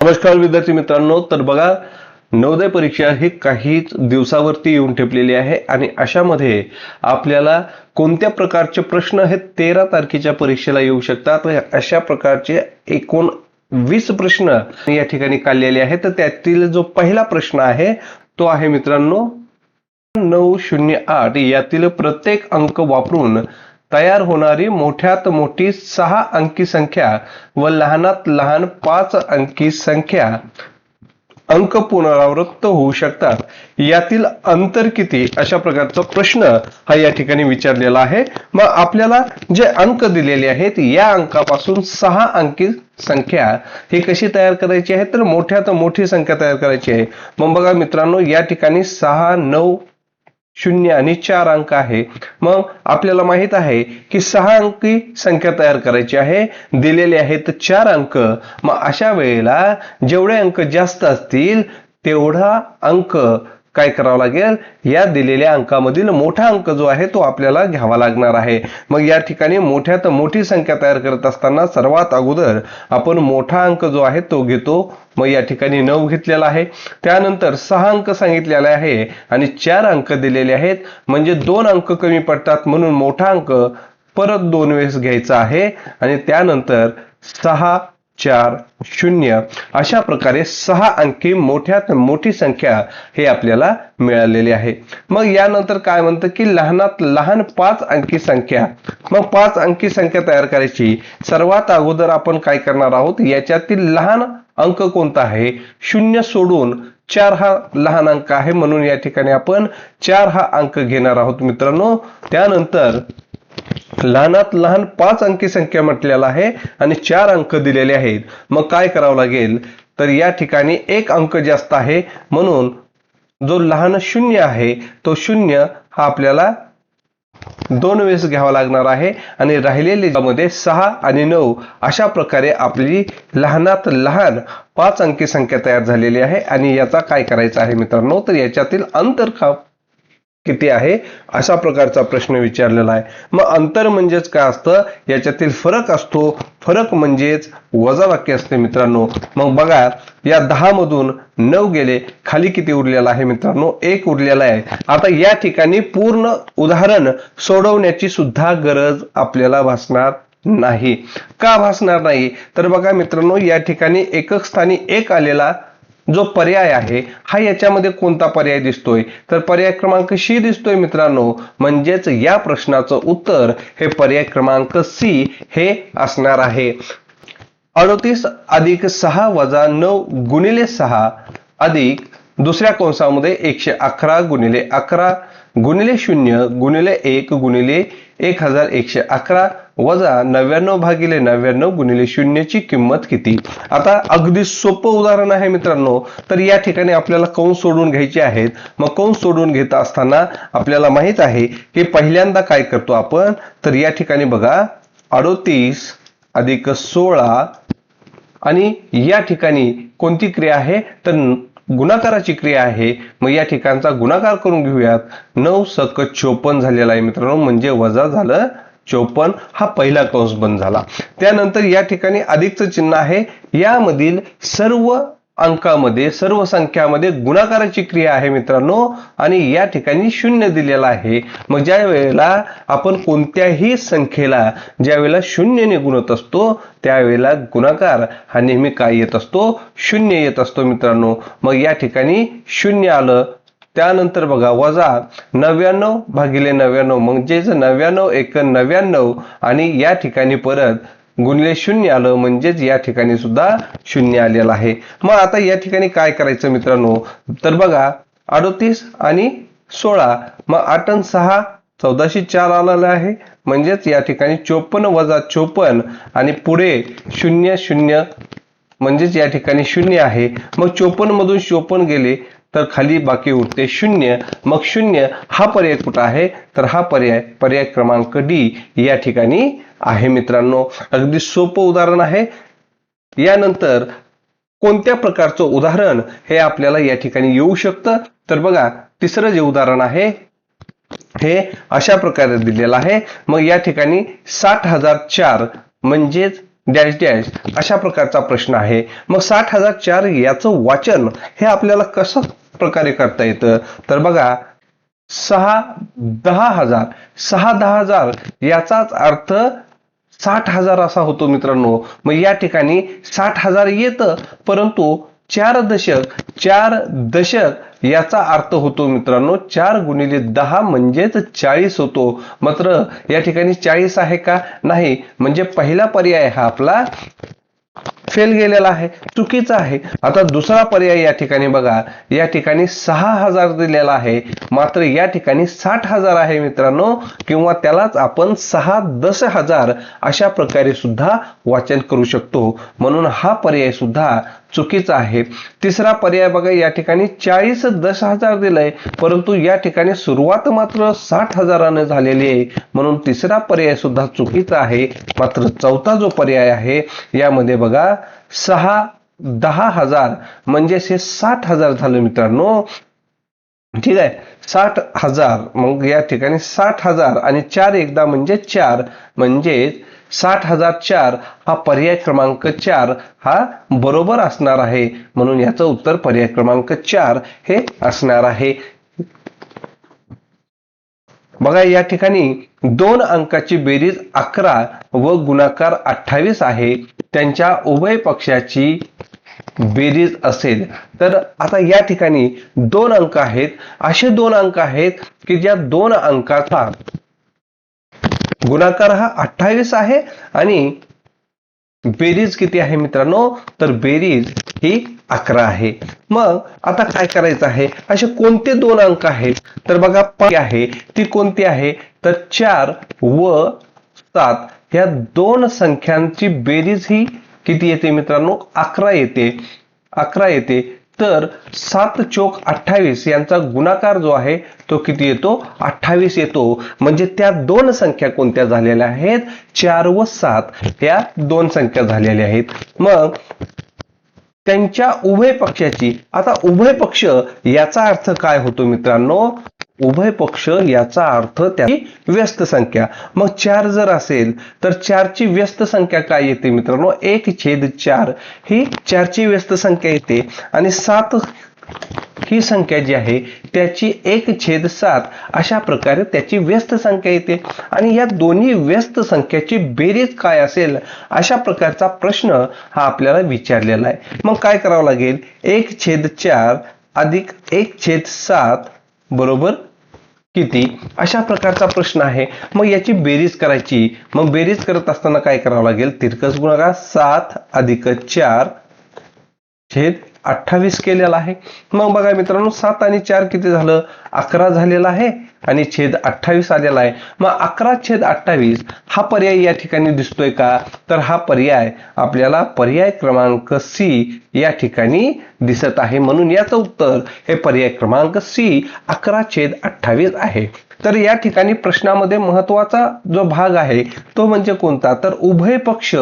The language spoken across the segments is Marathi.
नमस्कार विद्यार्थी मित्रांनो, तर बघा नवोदय परीक्षा ही काहीच दिवसावरती येऊन ठेपलेली आहे आणि अशामध्ये आपल्याला कोणत्या प्रकारचे प्रश्न हे 13 तारखेच्या परीक्षेला येऊ शकतात. अशा प्रकारचे एकूण 20 प्रश्न या ठिकाणी काढलेले आहेत. तर त्यातील जो पहिला प्रश्न आहे तो आहे मित्रांनो 908 यातील प्रत्येक अंक वापरून तयार होणारी मोठ्यात मोठी 6 अंकी संख्या व लहानात लहान 5 अंकी संख्या अंक पुनरावृत्त होऊ शकतात, यातील अंतर किती, अशा प्रकारचा प्रश्न हा या ठिकाणी विचारलेला आहे. मग आपल्याला जे अंक दिलेले आहेत या अंकापासून 6 अंकी संख्या ही कशी तयार करायची आहे, तर मोठ्यात मोठी संख्या तयार करायची आहे. मग बघा मित्रांनो, या ठिकाणी 6, 9, 0 आणि 4 अंक आहे. मग आपल्याला माहित आहे की 6 अंकी संख्या तयार करायची आहे, दिलेले आहेत 4 अंक. मग अशा वेळेला जेवढे अंक जास्त असतील तेवढा अंक काय करावं लागेल, या दिलेल्या अंकामधील मोठा अंक जो आहे तो आपल्याला घ्यावा लागणार आहे. मग या ठिकाणी मोठ्यात मोठी संख्या तयार करत असताना सर्वात अगोदर आपण मोठा अंक जो आहे तो घेतो. मग या ठिकाणी 9 घेतलेला आहे. त्यानंतर 6 अंक सांगितलेला आहे आणि 4 अंक दिलेले आहेत, म्हणजे 2 अंक कमी पडतात, म्हणून मोठा अंक परत 2 वेळेस घ्यायचा आहे आणि त्यानंतर 6, 4, 0 अशा प्रकारे 6 अंकी मोठ्यात मोठी संख्या हे आपल्याला मिळालेली आहे. मग यानंतर काय म्हणतं की लहानात लहान 5 अंकी संख्या. मग 5 अंकी संख्या तयार करायची. सर्वात अगोदर आपण काय करणार आहोत, याच्यातील लहान अंक कोणता आहे, 0 सोडून 4 हा लहान अंक आहे, म्हणून या ठिकाणी आपण 4 हा अंक घेणार आहोत मित्रांनो. त्यानंतर लहानात लहान 5 अंकी संख्या म्हटलेला आहे आणि 4 अंक दिलेले आहेत. मग काय करावं लागेल, तर या ठिकाणी 1 अंक जास्त आहे, म्हणून जो लहान 0 आहे तो 0 हा आपल्याला 2 वेळेस घ्यावा लागणार आहे आणि राहिलेले मध्ये 6 आणि 9 अशा प्रकारे आपली लहानात लहान 5 अंकी संख्या तयार झालेली आहे. आणि याचा काय करायचं आहे मित्रांनो, तर याच्यातील अंतर किती आहे अशा प्रकारचा प्रश्न विचारलेला आहे. मग अंतर म्हणजेच काय असतं, याच्यातील फरक असतो. फरक म्हणजेच वजाबाकी असते मित्रांनो. मग बघा, या 10 मधून 9 गेले, खाली किती उरलेला आहे मित्रांनो, 1 उरलेला आहे. आता या ठिकाणी पूर्ण उदाहरण सोडवण्याची सुद्धा गरज आपल्याला भासणार नाही. का भासणार नाही, तर बघा मित्रांनो, या ठिकाणी एकक स्थानी 1 आलेला जो पर्याय आहे हा याच्यामध्ये कोणता पर्याय दिसतोय, तर पर्याय क्रमांक सी दिसतोय मित्रांनो. म्हणजेच या प्रश्नाचं उत्तर हे पर्याय क्रमांक सी हे असणार आहे. 38 अधिक 6 वजा 9 गुणिले 6 अधिक दुसऱ्या कंसामध्ये 111 गुणिले 11 गुणिले 0 गुणिले 1 गुणिले 1111 वजा 99 भागिले 99 गुणिले 0 ची किंमत किती. आता अगदी सोपं उदाहरण आहे मित्रांनो. तर या ठिकाणी आपल्याला कंस सोडून घ्यायचे आहेत. मग कंस सोडून घेत असताना आपल्याला माहित आहे की पहिल्यांदा काय करतो आपण, तर या ठिकाणी बघा 38 अधिक 16 आणि या ठिकाणी कोणती क्रिया आहे, तर गुणाकाराची क्रिया आहे. मग या ठिकाणचा गुणाकार करून घेऊयात. 9 सक 54 झालेला आहे मित्रांनो, म्हणजे वजा झालं 54, हा पहिला कंस बंद झाला. त्यानंतर या ठिकाणी अधिकचं चिन्ह आहे, यामधील सर्व अंकामध्ये सर्व संख्यामध्ये गुणाकाराची क्रिया आहे मित्रांनो, आणि या ठिकाणी 0 दिलेला आहे. मग ज्या वेळेला आपण कोणत्याही संख्येला ज्या वेळेला 0 ने गुणत असतो त्यावेळेला गुणाकार हा नेहमी काय येत असतो, 0 येत असतो मित्रांनो. मग या ठिकाणी 0 आलं. त्यानंतर बघा वजा 99 भागिले 99, म्हणजेच 99 एक 99 आणि या ठिकाणी परत गुणिले 0 आलं, म्हणजेच या ठिकाणी सुद्धा 0 आलेला आहे. मग आता या ठिकाणी काय करायचं मित्रांनो, तर बघा 38 आणि 16, मग 8 आणि 6 1404 आलेला आहे, म्हणजेच या ठिकाणी 54 वजा 54 आणि पुढे 0 0, म्हणजेच या ठिकाणी 0 आहे. मग 54 मधून 54 गेले तर खाली बाकी उरते 0. मग 0 हा पर्याय कुठं आहे, तर हा पर्याय क्रमांक डी या ठिकाणी आहे मित्रांनो. अगदी सोपं उदाहरण आहे. यानंतर कोणत्या प्रकारचं उदाहरण हे आपल्याला या ठिकाणी येऊ शकतं, तर बघा तिसरं जे उदाहरण आहे हे अशा प्रकारे दिलेलं आहे. मग या ठिकाणी 60,004 म्हणजेच डॅश डॅश अशा प्रकारचा प्रश्न आहे. मग 60,004 याचं वाचन हे आपल्याला कसं प्रकारे करता येतं, तर बघा 6,10,000 6,10,000 याचाच अर्थ 60,000 असा होतो मित्रांनो. मग या ठिकाणी 60,000 येतं, परंतु 4 दशक याचा अर्थ होतो मित्रांनो 4 गुणिले 10 म्हणजेच 40 होतो. मात्र या ठिकाणी 40 आहे का, नाही, म्हणजे पहिला पर्याय हा आपला फेल गेलेला आहे, चुकीचा आहे. आता दुसरा पर्याय या ठिकाणी बघा, या ठिकाणी 6,000 दिलेला आहे, मात्र या ठिकाणी 60,000 आहे मित्रांनो, किंवा त्यालाच आपण 6,10,000 अशा प्रकारे सुद्धा वाचन करू शकतो. म्हणून हा पर्याय सुद्धा चुकीचा आहे. तिसरा पर्याय बघा, या ठिकाणी 40,10,000 दिलंय, परंतु या ठिकाणी सुरुवात मात्र 60,000 झालेली आहे, म्हणून तिसरा पर्याय सुद्धा चुकीचा आहे. मात्र चौथा जो पर्याय आहे यामध्ये बघा 6,10,000 म्हणजे हे 60,000 झालं मित्रांनो. ठीक आहे, 60,000. मग या ठिकाणी 60,000 आणि 4 एकदा म्हणजे 4, म्हणजे 60,004 हा पर्याय क्रमांक 4 हा बरोबर असणार आहे. म्हणून याचं उत्तर पर्याय क्रमांक 4 हे असणार आहे. बघा या ठिकाणी 2 अंकाची बेरीज 11 व गुणाकार 28 आहे, त्यांच्या उभय पक्षाची बेरीज असेल. तर आता या ठिकाणी 2 अंक आहेत, असे 2 अंक आहेत की ज्या 2 अंकाचा गुणाकार हा 28 आहे आणि बेरीज किती आहे मित्रांनो, तर बेरीज ही 11 आहे. मग आता काय करायचं आहे, असे कोणते 2 अंक आहेत, तर बघा 5 आहे, ती कोणती आहे, तर 4 व 7 ह्या 2 संख्यांची बेरीज ही किती येते मित्रांनो, 11 येते. 11 येते. तर 7 चोक 28 यांचा गुणाकार जो आहे तो किती येतो, 28 येतो. म्हणजे त्या 2 संख्या कोणत्या झालेल्या आहेत, 4 व 7 या 2 संख्या झालेल्या आहेत. मग त्यांच्या उभय पक्षाची, आता उभय पक्ष याचा अर्थ काय होतो मित्रांनो, उभय पक्ष याचा अर्थ त्याची व्यस्त संख्या. मग 4 जर असेल तर 4 ची व्यस्त संख्या काय येते मित्रांनो, 1/4 ही 4 ची व्यस्त संख्या येते. आणि 7 ही संख्या जी आहे त्याची 1/7 अशा प्रकारे त्याची व्यस्त संख्या येते. आणि या दोन्ही व्यस्त संख्याची बेरीज काय असेल अशा प्रकारचा प्रश्न हा आपल्याला विचारलेला आहे. मग काय करावं लागेल, 1/4 अधिक 1/7 बरोबर किती, अशा प्रकारचा प्रश्न आहे. मग याची बेरीज करायची. मग बेरीज करत असताना काय करावं लागेल, तिरकस गुणाकार 7 अधिक 4 छेद 28 केलेला आहे. मग बघा मित्रांनो 7 आणि 4 किती झालं, 11 झालेला आहे आणि छेद 28 आलेला आहे. मग 11/28 हा पर्याय या ठिकाणी दिसतोय का, तर हा पर्याय आपल्याला पर्याय क्रमांक सी या ठिकाणी दिसत आहे. म्हणून याचं उत्तर हे पर्याय क्रमांक सी 11/28 आहे. तर या ठिकाणी प्रश्नामध्ये महत्वाचा जो भाग आहे तो म्हणजे कोणता, तर उभय पक्ष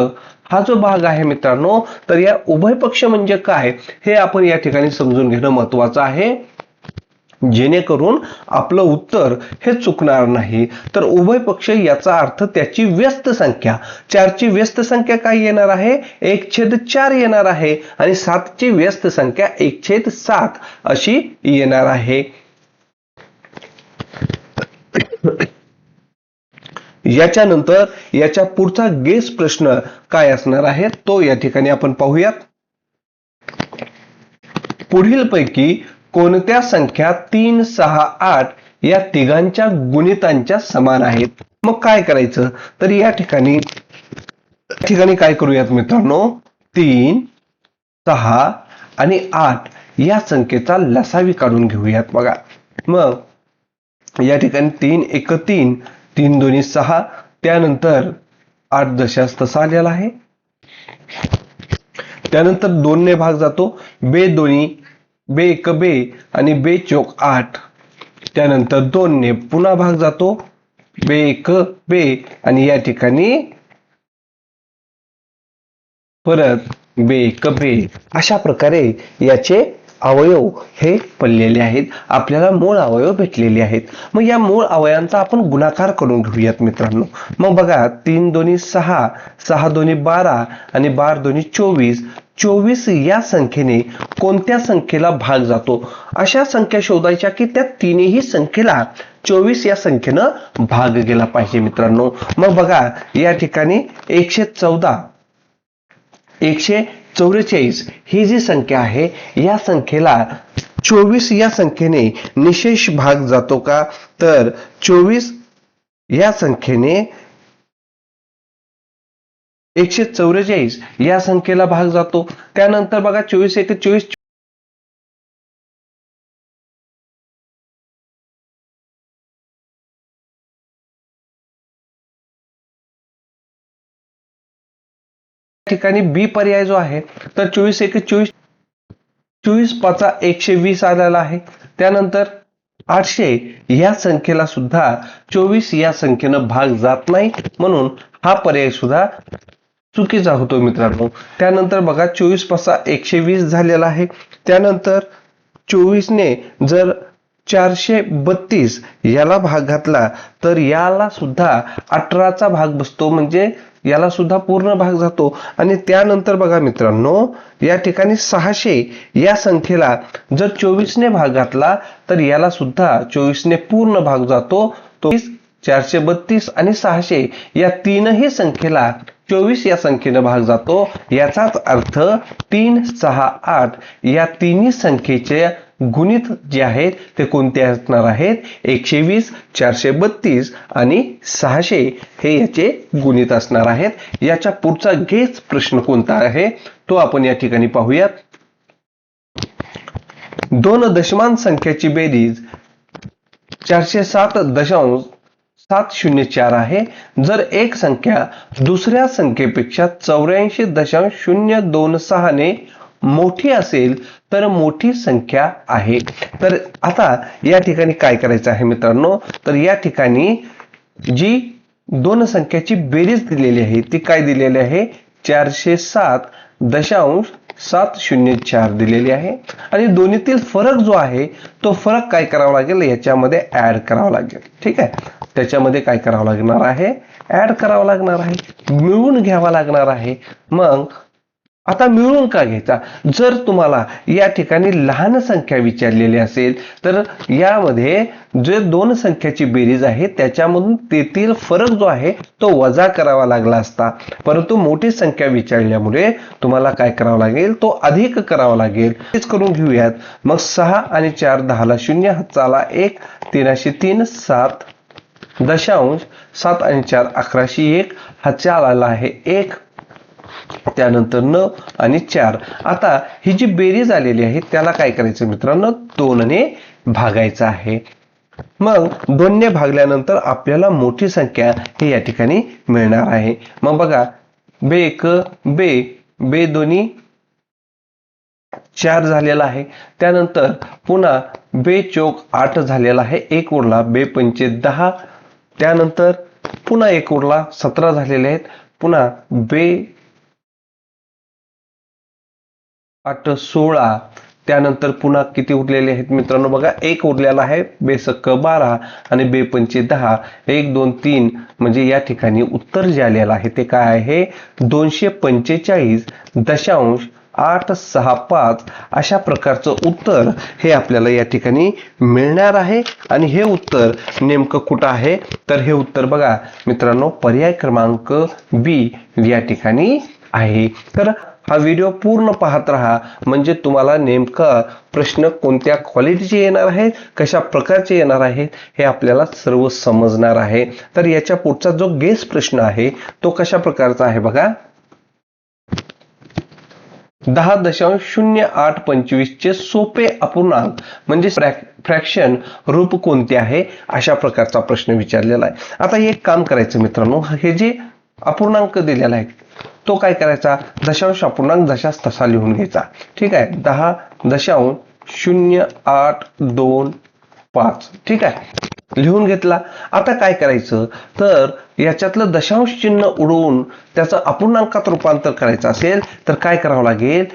हा जो भाग आहे मित्रांनो, तर या उभय पक्ष म्हणजे काय हे आपण या ठिकाणी समजून घेणं महत्वाचं आहे, जेणेकरून आपलं उत्तर हे चुकणार नाही. तर उभय पक्ष याचा अर्थ त्याची व्यस्त संख्या, 4 ची व्यस्त संख्या काय येणार आहे, 1/4 येणार आहे आणि 7 ची व्यस्त संख्या 1/7 अशी येणार आहे. याच्यानंतर याच्या पुढचा गेस प्रश्न काय असणार आहे तो या ठिकाणी आपण पाहूयात. पुढीलपैकी कोणत्या संख्या 3, 6, 8 या तिघांच्या गुणितांच्या समान आहेत. मग काय करायचं, तर या ठिकाणी काय करूयात मित्रांनो, 3, 6 आणि 8 या संख्येचा लसावी काढून घेऊयात. बघा मग या ठिकाणी 3 1 3, 3 2 6, त्यानंतर 8 दशांश तसा आलेला आहे. त्यानंतर 2 ने भाग जातो, बे 2 बे 1 बे आणि बे चोक 8. त्यानंतर 2 ने पुन्हा भाग जातो, बे 1 बे आणि या ठिकाणी परत बे 1 बे. अशा प्रकारे याचे अवयव हे पडलेले आहेत, आपल्याला मूळ अवयव भेटलेले आहेत. मग या मूळ अवयवांचा आपण गुणाकार करून घेऊयात मित्रांनो. मग बघा 3 दोन्ही 6, 6 दोन्ही 12 आणि 12 दोन्ही 24. 24 या संख्येने कोणत्या संख्येला भाग जातो? अशा संख्या शोधायच्या की त्या तिन्ही संख्येला 24 या संख्येनं भाग गेला पाहिजे मित्रांनो. मग बघा या ठिकाणी 114, 144 ही जी संख्या आहे या संख्येला 24 या संख्येने निशेष भाग जातो का? तर 24 या संख्येने 144 या संख्येला भाग जातो. त्यानंतर बघा 24 1 24 ठिकाणी बी पर्याय जो आहे तर 24 1 24, 24 5 120 आलेला आहे. त्यानंतर 800 या संख्येला सुद्धा 24 या संख्येनं भाग जात नाही, म्हणून हा पर्याय सुद्धा चुकीचा होतो मित्रांनो. त्यानंतर बघा 24 5 120 झालेला आहे. त्यानंतर 24 ने जर 432 याला भाग घातला तर याला सुद्धा 18चा भाग बसतो, म्हणजे याला सुद्धा पूर्ण भाग जातो. आणि त्यानंतर बघा मित्रांनो या ठिकाणी 600 या संख्येला जर 24 ने भाग घातला तर याला सुद्धा 24 ने पूर्ण भाग जातो. तो 432 आणि 600 या तीनही संख्येला 24 या संख्येने भाग जातो. याचाच अर्थ 3 6 8 या तिन्ही संख्येचे गुणित जे आहेत ते कोणते असणार आहेत? 120, 432 आणि 600 हे याचे गुणित असणार आहेत. याच्या पुढचा गेस प्रश्न कोणता आहे तो आपण या ठिकाणी पाहूयात. दोन दशमांश संख्येची बेरीज 407.704 आहे. जर एक संख्या दुसऱ्या संख्येपेक्षा 84.026 ने मोठी असेल तर मोठी संख्या आहे. तर आता या ठिकाणी काय करायचं आहे मित्रांनो? तर या ठिकाणी जी दोन संख्याची बेरीज दिलेली आहे ती काय दिलेली आहे? 407.704 दिलेली आहे. आणि दोन्हीतील फरक जो आहे तो फरक काय करावा लागेल? याच्यामध्ये ऍड करावा लागेल. ठीक आहे, त्याच्यामध्ये काय करावं लागणार आहे? ऍड करावं लागणार आहे, मिळवून घ्यावा लागणार आहे. मग आता मिळून का घ्यायचा? जर तुम्हाला या ठिकाणी लहान संख्या विचारलेली असेल तर यामध्ये जे दोन संख्याची बेरीज आहे त्याच्यामधून तेथील फरक जो आहे तो वजा करावा लागला असता, परंतु मोठी संख्या विचारल्यामुळे तुम्हाला काय करावं लागेल? तो अधिक करावा लागेल. तेच करून घेऊयात. मग 6 आणि 4 10ला 0, हातचाला 1, 303 7 दशांश 7 आणि 4 1101, हातचाला आला आहे 1, त्यानंतर 9 आणि 4. आता ही जी बेरीज आलेली आहे त्याला काय करायचं मित्रांनो? 2 ने भागायचं आहे. मग 2 ने भागल्यानंतर आपल्याला मोठी संख्या ही या ठिकाणी मिळणार आहे. मग बघा बे 1 बे दोन्ही 4 झालेला आहे. त्यानंतर पुन्हा बे चौक 8 झालेला आहे. 1 उरला, बे पंचे 10, त्यानंतर पुन्हा 1 उरला, 17 झालेले आहेत. पुन्हा बे 8 16, त्यानंतर पुन्हा किती उरलेले आहेत मित्रांनो? बघा 1 उरलेला आहे, बे सक्क 12 आणि बे पंचे 10, 1 2 3, म्हणजे या ठिकाणी उत्तर जे आलेलं आहे ते काय आहे? 245.865 अशा प्रकारचं उत्तर हे आपल्याला या ठिकाणी मिळणार आहे. आणि हे उत्तर नेमकं कुठं आहे? तर हे उत्तर बघा मित्रांनो पर्याय क्रमांक बी या ठिकाणी आहे. तर हा व्हिडिओ पूर्ण पाहत राहा, म्हणजे तुम्हाला नेमका प्रश्न कोणत्या क्वालिटीचे येणार आहेत, कशा प्रकारचे येणार आहेत हे आपल्याला सर्व समजणार आहे. तर याच्या पुढचा जो गेस प्रश्न आहे तो कशा प्रकारचा आहे बघा. 10.0825 चे सोपे अपूर्णांक म्हणजे फ्रॅक्शन रूप कोणते आहे अशा प्रकारचा प्रश्न विचारलेला आहे. आता एक काम करायचं मित्रांनो, हे जे अपूर्णांक दिलेला आहे तो काय करायचा? दशांश अपूर्णांक जशास तसा लिहून घ्यायचा. ठीक आहे, 10.0825. ठीक आहे, लिहून घेतला. आता काय करायचं? तर याच्यातलं दशांश चिन्ह उडवून त्याचं अपूर्णांकात रूपांतर करायचं असेल तर काय करावं लागेल?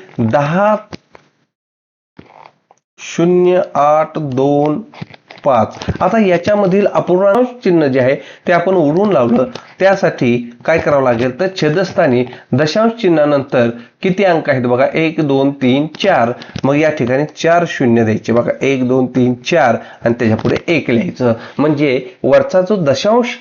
0.825. आता याच्यामधील अपूर्णांक चिन्ह जे आहे ते आपण उडवून लावलं. त्यासाठी काय करावं लागेल तर छेदस्थानी दशांश चिन्हानंतर किती अंक आहेत बघा 1 2 3 4. मग या ठिकाणी 4 शून्य द्यायचे बघा 1 2 3 4 आणि त्याच्या पुढे 1 लिहायचं. म्हणजे वरचा जो दशांश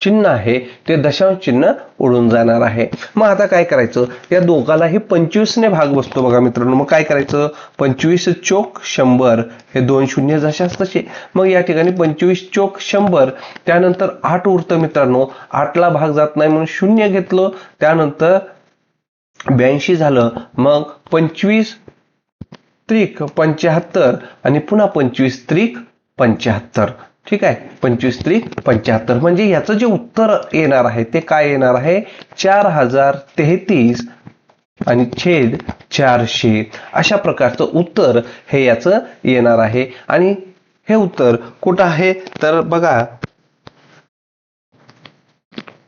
चिन्ह आहे ते दशांश चिन्ह उडून जाणार आहे. मग आता काय करायचं या दोघालाही 25 ने भाग बसतो बघा मित्रांनो. मग काय करायचं 25 चोक 100 हे 2 शून्य जशाच तसे. मग या ठिकाणी 25 चोक 100 त्यानंतर 8 उरतं मित्रांनो. 8 ला भाग जात नाही म्हणून 0 घेतलं. त्यानंतर 82 झालं. मग 25 त्रिक 75 आणि पुन्हा 25 त्रिक 75. ठीक आहे 25 त्रिक 75. म्हणजे याचं जे उत्तर येणार आहे ते काय येणार आहे 4033 आणि छेद 400 अशा प्रकारचं उत्तर हे याचं येणार आहे. आणि हे उत्तर कुठं आहे तर बघा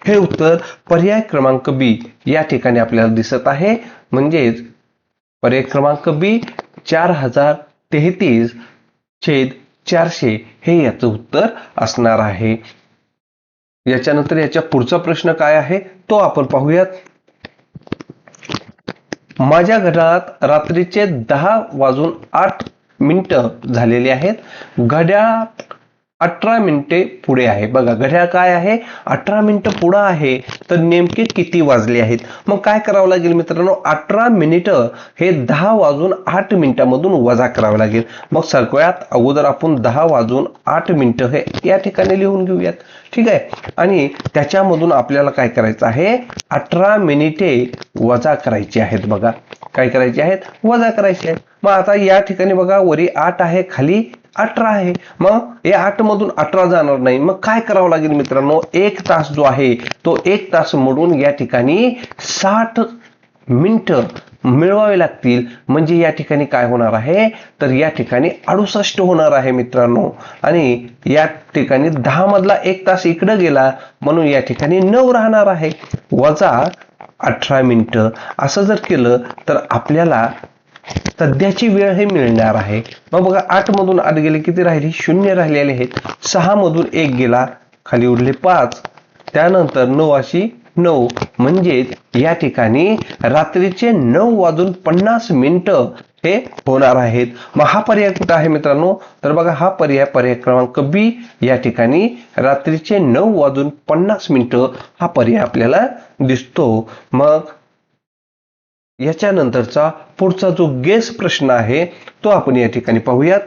हे उत्तर पर्याय क्रमांक बी या ठिकाणी आपल्याला दिसत आहे. म्हणजेच पर्याय क्रमांक बी 4033 छेद 400 हे याचं उत्तर असणार आहे. याच्यानंतर याच्या पुढचा प्रश्न काय आहे तो आपण पाहूयात. माझ्या घड्याळात रात्रीचे 10:08 झालेले आहेत. घड्याळात 18 मिनिटे पुढे आहे. बघा घड्याळ काय आहे 18 मिनिटं पुढे आहे तर नेमके किती वाजले आहेत. मग काय करावं लागेल मित्रांनो 18 मिनिटं हे 10:08 मधून वजा करावं लागेल. मग सगळ्यात अगोदर आपण 10:08 हे या ठिकाणी लिहून घेऊयात. ठीक आहे. आणि त्याच्यामधून आपल्याला काय करायचं आहे 18 मिनिटे वजा करायची आहेत. बघा काय करायचे आहेत वजा करायचे आहेत. मग आता या ठिकाणी बघा वरी 8 आहे खाली 18 आहे. मग हे 8 मधून 18 जाणार नाही. मग काय करावं लागेल मित्रांनो 1 तास जो आहे तो 1 तास मोडून या ठिकाणी 60 मिनिटं मिळवावे लागतील. म्हणजे या ठिकाणी काय होणार आहे तर या ठिकाणी 68 होणार आहे मित्रांनो. आणि या ठिकाणी 10 मधला 1 तास इकडे गेला म्हणून या ठिकाणी 9 राहणार आहे वजा 18 मिनिटं. असं जर केलं तर आपल्याला सध्याची वेळ हे मिळणार आहे. मग बघा 8 मधून 8 गेले किती राहिली 0 राहिलेले आहेत. 6 मधून 1 गेला खाली उरले 5. त्यानंतर 9 म्हणजे या ठिकाणी रात्रीचे 9:50 हे होणार आहेत. मग हा पर्याय कुठे आहे मित्रांनो तर बघा हा पर्याय क्रमांक बी या ठिकाणी रात्रीचे 9:50 हा पर्याय आपल्याला दिसतो. मग याच्यानंतरचा पुढचा जो गेस प्रश्न आहे तो आपण या ठिकाणी पाहूयात.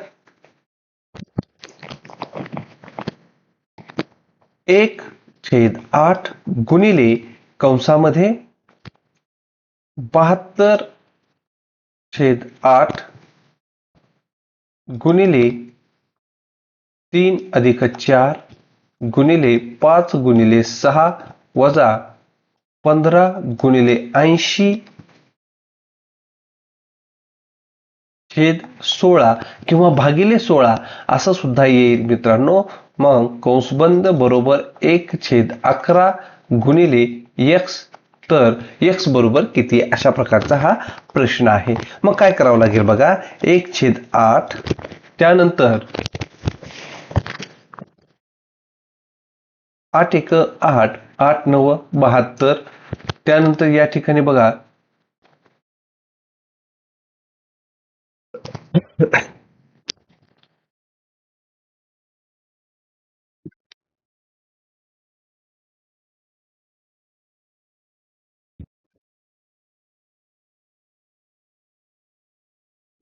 1/8 गुणिले कंसामध्ये 72/8 गुणिले 3+4 गुणिले 5×6 वजा 15×80 छेद 16 किंवा भागिले 16 असं सुद्धा येईल मित्रांनो. मग कंसबंद बरोबर 1/11 गुणिले x तर x बरोबर किती अशा प्रकारचा हा प्रश्न आहे. मग काय करावं लागेल बघा 1/8 त्यानंतर 8×1 8 9 72 त्यानंतर या ठिकाणी बघा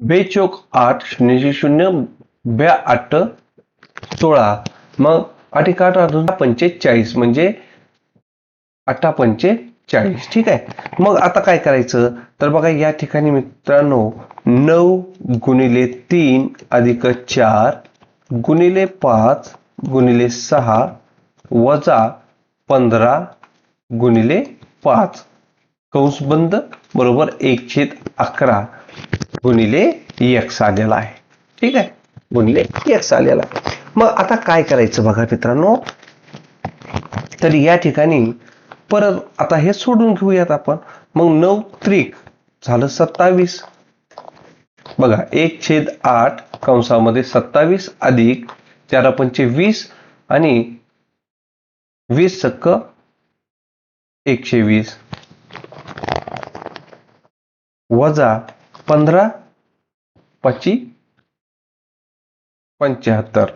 बेचोक 8 0 0 8 16 मग 8×8 अजून 45 म्हणजे 8×45. ठीक आहे. मग आता काय करायचं तर बघा या ठिकाणी मित्रांनो 9 गुणिले 3 अधिक 4 गुणिले 5 गुणिले 6 वजा 15 गुणिले 5 कंस बंद बरोबर 1/11 गुणिले x आलेला आहे. ठीक आहे गुणिले x आलेला आहे. मग आता काय करायचं बघा मित्रांनो तर या ठिकाणी परत आता हे सोडून घेऊयात आपण. मग 9 त्रिक झालं 27 बघा 1/8 कंसामध्ये 27 अधिक 4 पंचे 20 आणि 20 सक्क 120 वजा 15 5 75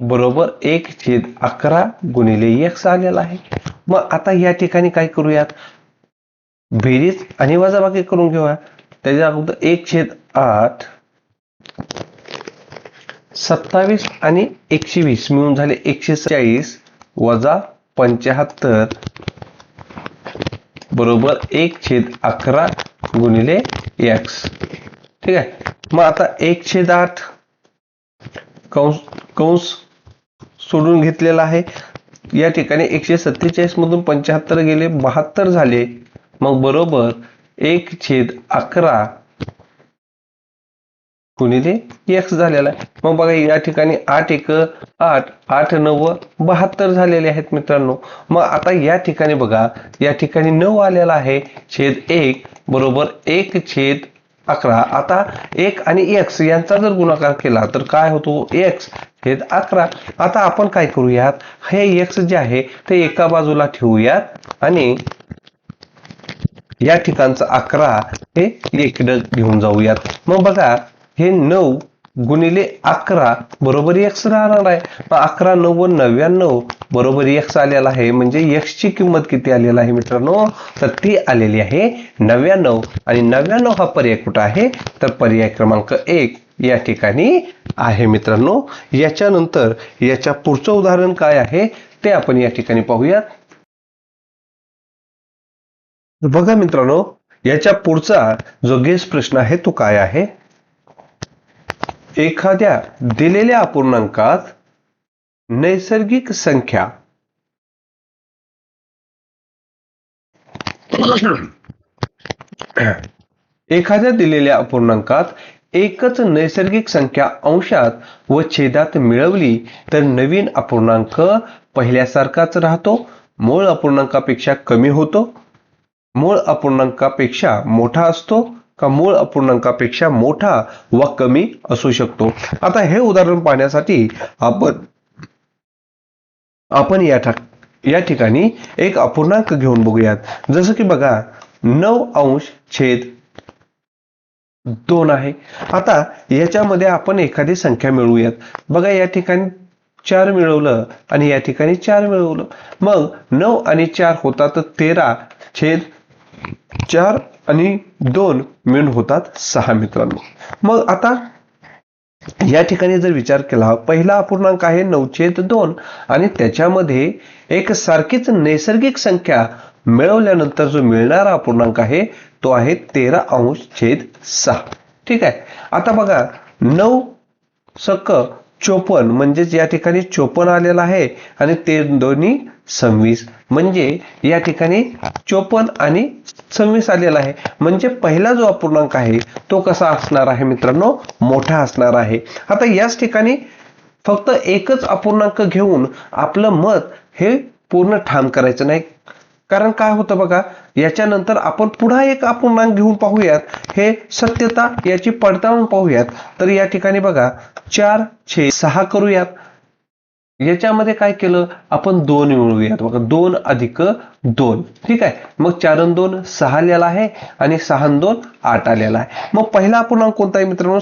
बरोबर 1/11 गुणिले x आलेला आहे. मग आता या ठिकाणी काय करूयात, बेरीज आणि वजाबाकी करून घेऊया. त्याच्या अगोदर 1/8 27 आणि 120 मिळून झाले 140 वजा 75 बरोबर 1/11 गुणिले x. ठीक आहे. मग आता 1/8 कंस सोडून घेतलेला आहे. या ठिकाणी 147 मधून 75 गेले 72 झाले. मग बरोबर 1/11 गुणिले x झालेला आहे. मग बघा या ठिकाणी 8 8 8 9 72 झालेले आहेत मित्रांनो. मग आता या ठिकाणी बघा या ठिकाणी 9 आलेला आहे छेद 1 बरोबर 1/11. आता 1 आणि x यांचा जर गुणाकार केला तर काय होतो, x छेद 11. आता आपण काय करूयात, हे x जे आहे ते एका बाजूला ठेवूयात आणि या ठिकाणचं 11 हे इकडे घेऊन जाऊयात. मग बघा हे 9 गुणिले 11 बरोबर x राहणार आहे. 11 9 99 बरोबर x आलेला आहे. म्हणजे x ची किंमत किती आलेला आहे मित्रांनो, तर ती आलेली आहे 99. आणि 99 हा पर्याय कुठे आहे, तर पर्याय क्रमांक 1 या ठिकाणी आहे मित्रांनो. याच्यानंतर याच्या पुढचं उदाहरण काय आहे ते आपण या ठिकाणी पाहूयात. बघा मित्रांनो याच्या पुढचा जो गेस प्रश्न आहे तो काय आहे, एखाद्या दिलेल्या अपूर्णांकात नैसर्गिक संख्या एखाद्या दिलेल्या अपूर्णांकात एकच नैसर्गिक संख्या अंशात व छेदात मिळवली तर नवीन अपूर्णांक पहिल्यासारखाच राहतो, मूळ अपूर्णांकापेक्षा कमी होतो, मूळ अपूर्णांकापेक्षा मोठा असतो का मूळ अपूर्णांकापेक्षा मोठा व कमी असू शकतो. आता हे उदाहरण पाहण्यासाठी आपण या ठिकाणी एक अपूर्णांक घेऊन बघूयात. जसं की बघा 9/2 आहे. आता याच्यामध्ये आपण एखादी संख्या मिळवूयात. बघा या ठिकाणी 4 मिळवलं आणि या ठिकाणी 4 मिळवलं. मग 9 आणि 4 होतात 13/4 आणि 2 मिळून होतात 6 मित्रांनो. मग आता या ठिकाणी जर विचार केला, पहिला अपूर्णांक आहे 9/2 आणि त्याच्यामध्ये एक सारखीच नैसर्गिक संख्या मिळवल्यानंतर जो मिळणारा अपूर्णांक आहे तो आहे 13/6. ठीक आहे. आता बघा 9 सक्क 54 म्हणजेच या ठिकाणी 54 आलेला आहे आणि ते दोन्ही 26 म्हणजे या ठिकाणी 54 आणि 26 आलेला आहे. म्हणजे पहिला जो अपूर्णांक आहे तो कसा असणार आहे मित्रांनो, मोठा असणार आहे. आता याच ठिकाणी फक्त एकच अपूर्णांक घेऊन आपलं मत हे पूर्ण ठाम करायचं नाही. कारण काय होतं बघा, याच्यानंतर आपण पुन्हा एक अपूर्णांक घेऊन पाहूयात, हे सत्यता याची पडताळून पाहूयात. तर या ठिकाणी बघा 4/6 करूयात. याच्यामध्ये काय केलं आपण 2 मिळवूयात. बघा 2 अधिक 2. ठीक आहे. मग 4 आणि 2 6 आलेला आहे आणि 6 आणि 2 8 आलेला आहे. मग पहिला अपूर्णांक कोणता आहे मित्रांनो,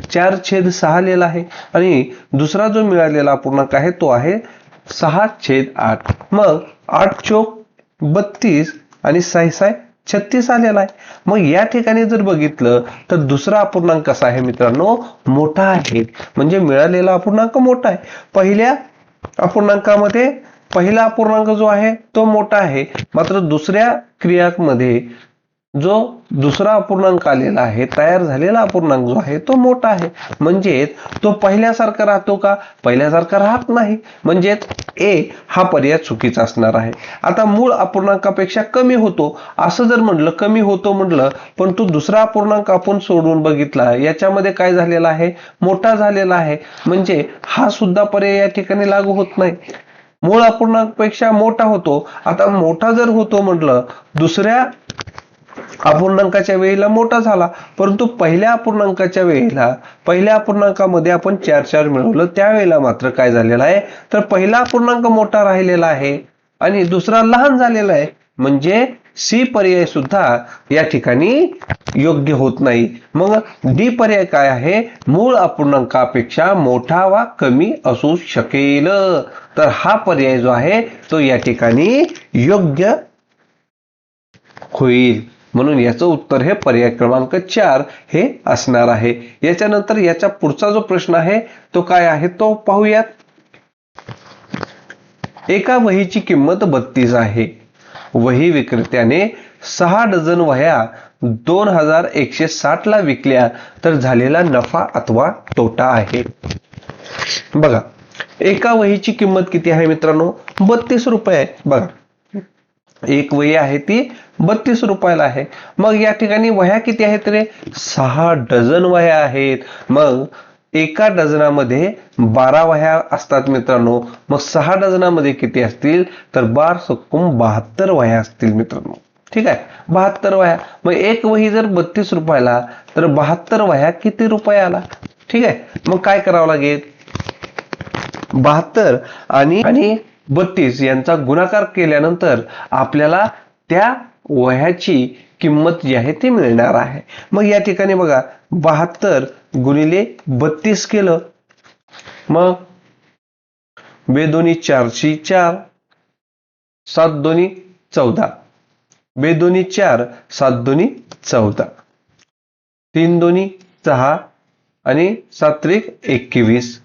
4/6 आलेला आहे आणि दुसरा जो मिळालेला अपूर्णांक आहे तो आहे 6/8. मग 8×4 = 32 आणि 6×6 = 36 आलेला आहे. मग या ठिकाणी जर बघितलं तर दुसरा अपूर्णांक कसा आहे मित्रांनो, मोठा आहे. म्हणजे मिळालेला अपूर्णांक मोठा आहे. पहिल्या अपूर्णांकामध्ये पहिला अपूर्णांक जो आहे तो मोठा आहे, मात्र दुसऱ्या क्रियाकमध्ये जो दुसरा अपूर्णांक आलेला आहे, तयार झालेला अपूर्णांक जो आहे तो मोठा आहे. म्हणजे तो पहिल्यासारखा राहतो का, पहिल्यासारखा राहत नाही. म्हणजे ए हा पर्याय चुकीचा असणार आहे. आता मूळ अपूर्णांकापेक्षा कमी होतो असं जर म्हटलं, कमी होतो म्हटलं, पण तो दुसरा अपूर्णांक आपण सोडून बघितला, याच्यामध्ये काय झालेला आहे, मोठा झालेला आहे. म्हणजे हा सुद्धा पर्याय या ठिकाणी लागू होत नाही. मूळ अपूर्णांकापेक्षा मोठा होतो. आता मोठा जर होतो म्हटलं, दुसऱ्या अपूर्णांकाच्या वेळेला मोठा झाला, परंतु पहिल्या अपूर्णांकामध्ये आपण 4 4 मिळवलं, त्यावेळेला मात्र काय झालेलं आहे, तर पहिला अपूर्णांक मोठा राहिलेला आहे आणि दुसरा लहान झालेला आहे, म्हणजे सी पर्याय सुद्धा या ठिकाणी योग्य होत नाही. मग डी पर्याय काय आहे, मूळ अपूर्णांकापेक्षा मोठा वा कमी असू शकेल. तर हा पर्याय जो आहे तो या ठिकाणी योग्य होईल. म्हणून याचं उत्तर हे पर्याय क्रमांक 4 हे असणार आहे. याच्यानंतर याचा पुढचा जो प्रश्न आहे तो काय आहे तो पाहूयात. एका वहीची किंमत 32 आहे. वही विक्रेत्याने 6 डझन वह्या 2160 ला विकल्या तर झालेला नफा अथवा तोटा आहे. बघा, एका वहीची किंमत किती आहे मित्रांनो, 32 रुपये आहे. बघा, एक वही आहे ती 32 रुपयाला आहे. मग या ठिकाणी वह्या किती आहेत रे, 6 डझन वह्या आहेत. मग एका डझनामध्ये 12 वह्या असतात मित्रांनो. मग 6 डझनामध्ये किती असतील, तर 72 वह्या असतील मित्रांनो. ठीक आहे, 72 वह्या. मग एक वही जर 32 रुपयाला, तर 72 वह्या किती रुपयाला. ठीक आहे, मग काय करावं लागेल, 72 आणि 32 यांचा गुणाकार केल्यानंतर आपल्याला त्या वह्याची किंमत जी आहे ती मिळणार आहे. मग या ठिकाणी बघा, 72 गुणिले 32 केलं, मग 2 दोन्ही 4 4, 7 दोन्ही 14, 2 दोन्ही 4, 7 दोन्ही 14, 3 दोन्ही 6 आणि 7 त्रिक 21.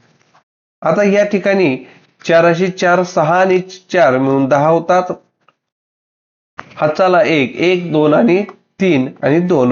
आता या ठिकाणी 4 4, 6 आणि 4 मिळून 10 होतात. हाताला 1 1 2 आणि 3 आणि 2,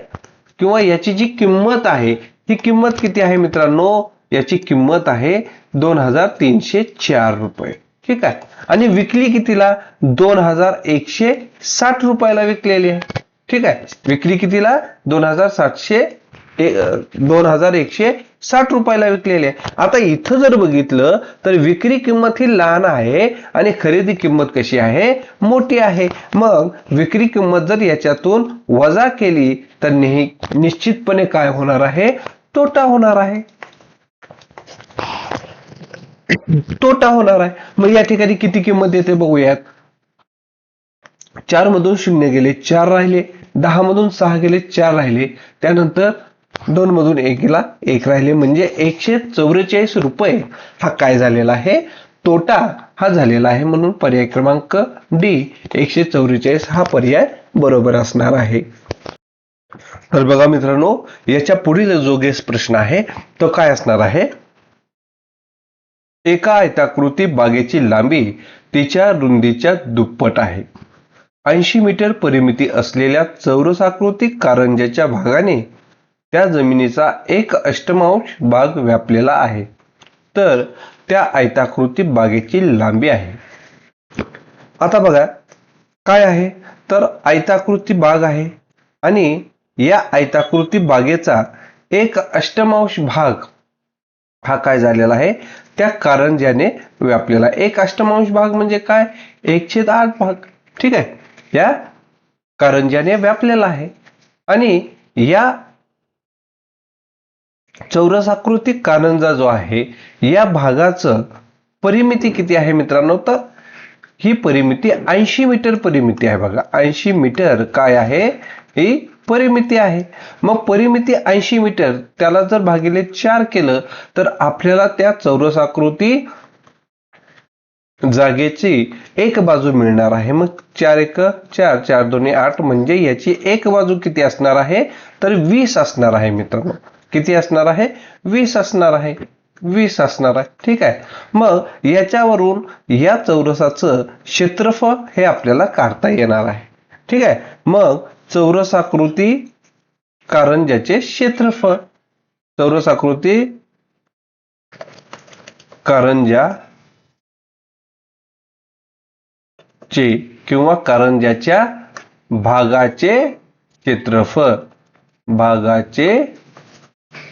किंवा याची जी किंमत आहे ही किंमत किती आहे मित्रांनो, याची किंमत आहे 2304 रुपये. ठीक आहे, आणि विकली कितीला, 2160 रुपयाला विकलेली आहे. ठीक आहे, विकली कितीला, 2160 रुपयाला विकलेले आहे. आता इथं जर बघितलं तर विक्री किंमत ही लहान आहे आणि खरेदी किंमत कशी आहे, मोठी आहे. मग विक्री किंमत जर याच्यातून वजा केली तर निश्चितपणे काय होणार आहे, तोटा होणार आहे. तोटा होणार आहे. मग या ठिकाणी किती किंमत येते बघूयात. 4 मधून 0 गेले, 4 राहिले. 10 मधून 6 गेले, 4 राहिले. त्यानंतर 2 मधून 1 गेला, 1 राहिले. म्हणजे 144 रुपये हा काय झालेला आहे, तोटा हा झालेला आहे. म्हणून पर्याय क्रमांक डी 144 हा पर्याय बरोबर असणार आहे. तर बघा मित्रांनो, याच्या पुढील जो गेस प्रश्न आहे तो काय असणार आहे. एका आयताकृती बागेची लांबी तिच्या रुंदीच्या दुप्पट आहे. 80 मीटर परिमिती असलेल्या चौरसाकृती कारंज्याच्या भागाने त्या जमिनीचा 1/8 भाग व्यापलेला आहे. तर त्या आयताकृती बागेची लांबी आहे. आता बघा काय आहे, तर आयताकृती बाग आहे आणि या आयताकृती बागेचा 1/8 भाग हा काय झालेला आहे, त्या कारंज्याने व्यापलेला. 1/8 भाग म्हणजे काय, 1/8 भाग. ठीक आहे, या कारंज्याने व्यापलेला आहे. आणि या चौरसाकृती कारंजा जो आहे या भागाचं परिमिती किती आहे मित्रांनो, तर ही परिमिती 80 मीटर परिमिती आहे. बघा, 80 मीटर काय आहे, ही परिमिती आहे. मग परिमिती 80 मीटर, त्याला जर भागिले 4 केलं तर आपल्याला त्या चौरसाकृती जागेची एक बाजू मिळणार आहे. मग 4 1 4, 4 2 8, म्हणजे याची एक बाजू किती असणार आहे, तर 20 असणार आहे मित्रांनो. किती असणार आहे, 20 असणार आहे. 20 असणार आहे. ठीक आहे, मग याच्यावरून या चौरसाचं क्षेत्रफळ हे आपल्याला काढता येणार आहे. ठीक आहे, मग चौरसाकृती कारंज्याचे क्षेत्रफळ, चौरसाकृती कारंज्याचे किंवा कारंज्याच्या भागाचे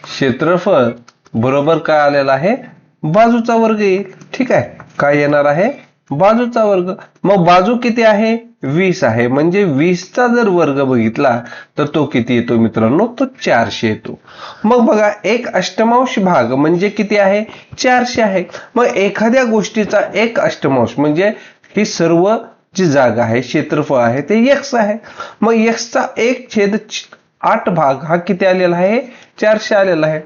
क्षेत्रफळ बरोबर काय आलेला आहे, बाजूचा वर्ग येईल. ठीक आहे, काय येणार आहे, बाजूचा वर्ग. मग बाजू किती आहे? 20 आहे. म्हणजे 20चा जर वर्ग बघितला तर तो किती येतो मित्रांनो? तो 400 येतो. मग बघा, एक अष्टमांश भाग म्हणजे किती आहे? 400 आहे. मग एखाद्या गोष्टीचा एक अष्टमांश म्हणजे ही सर्व जी जागा आहे, क्षेत्रफळ आहे ते x आहे. मग x चा 1/8 भाग हा किती आलेला आहे? 400 आलेला आहे.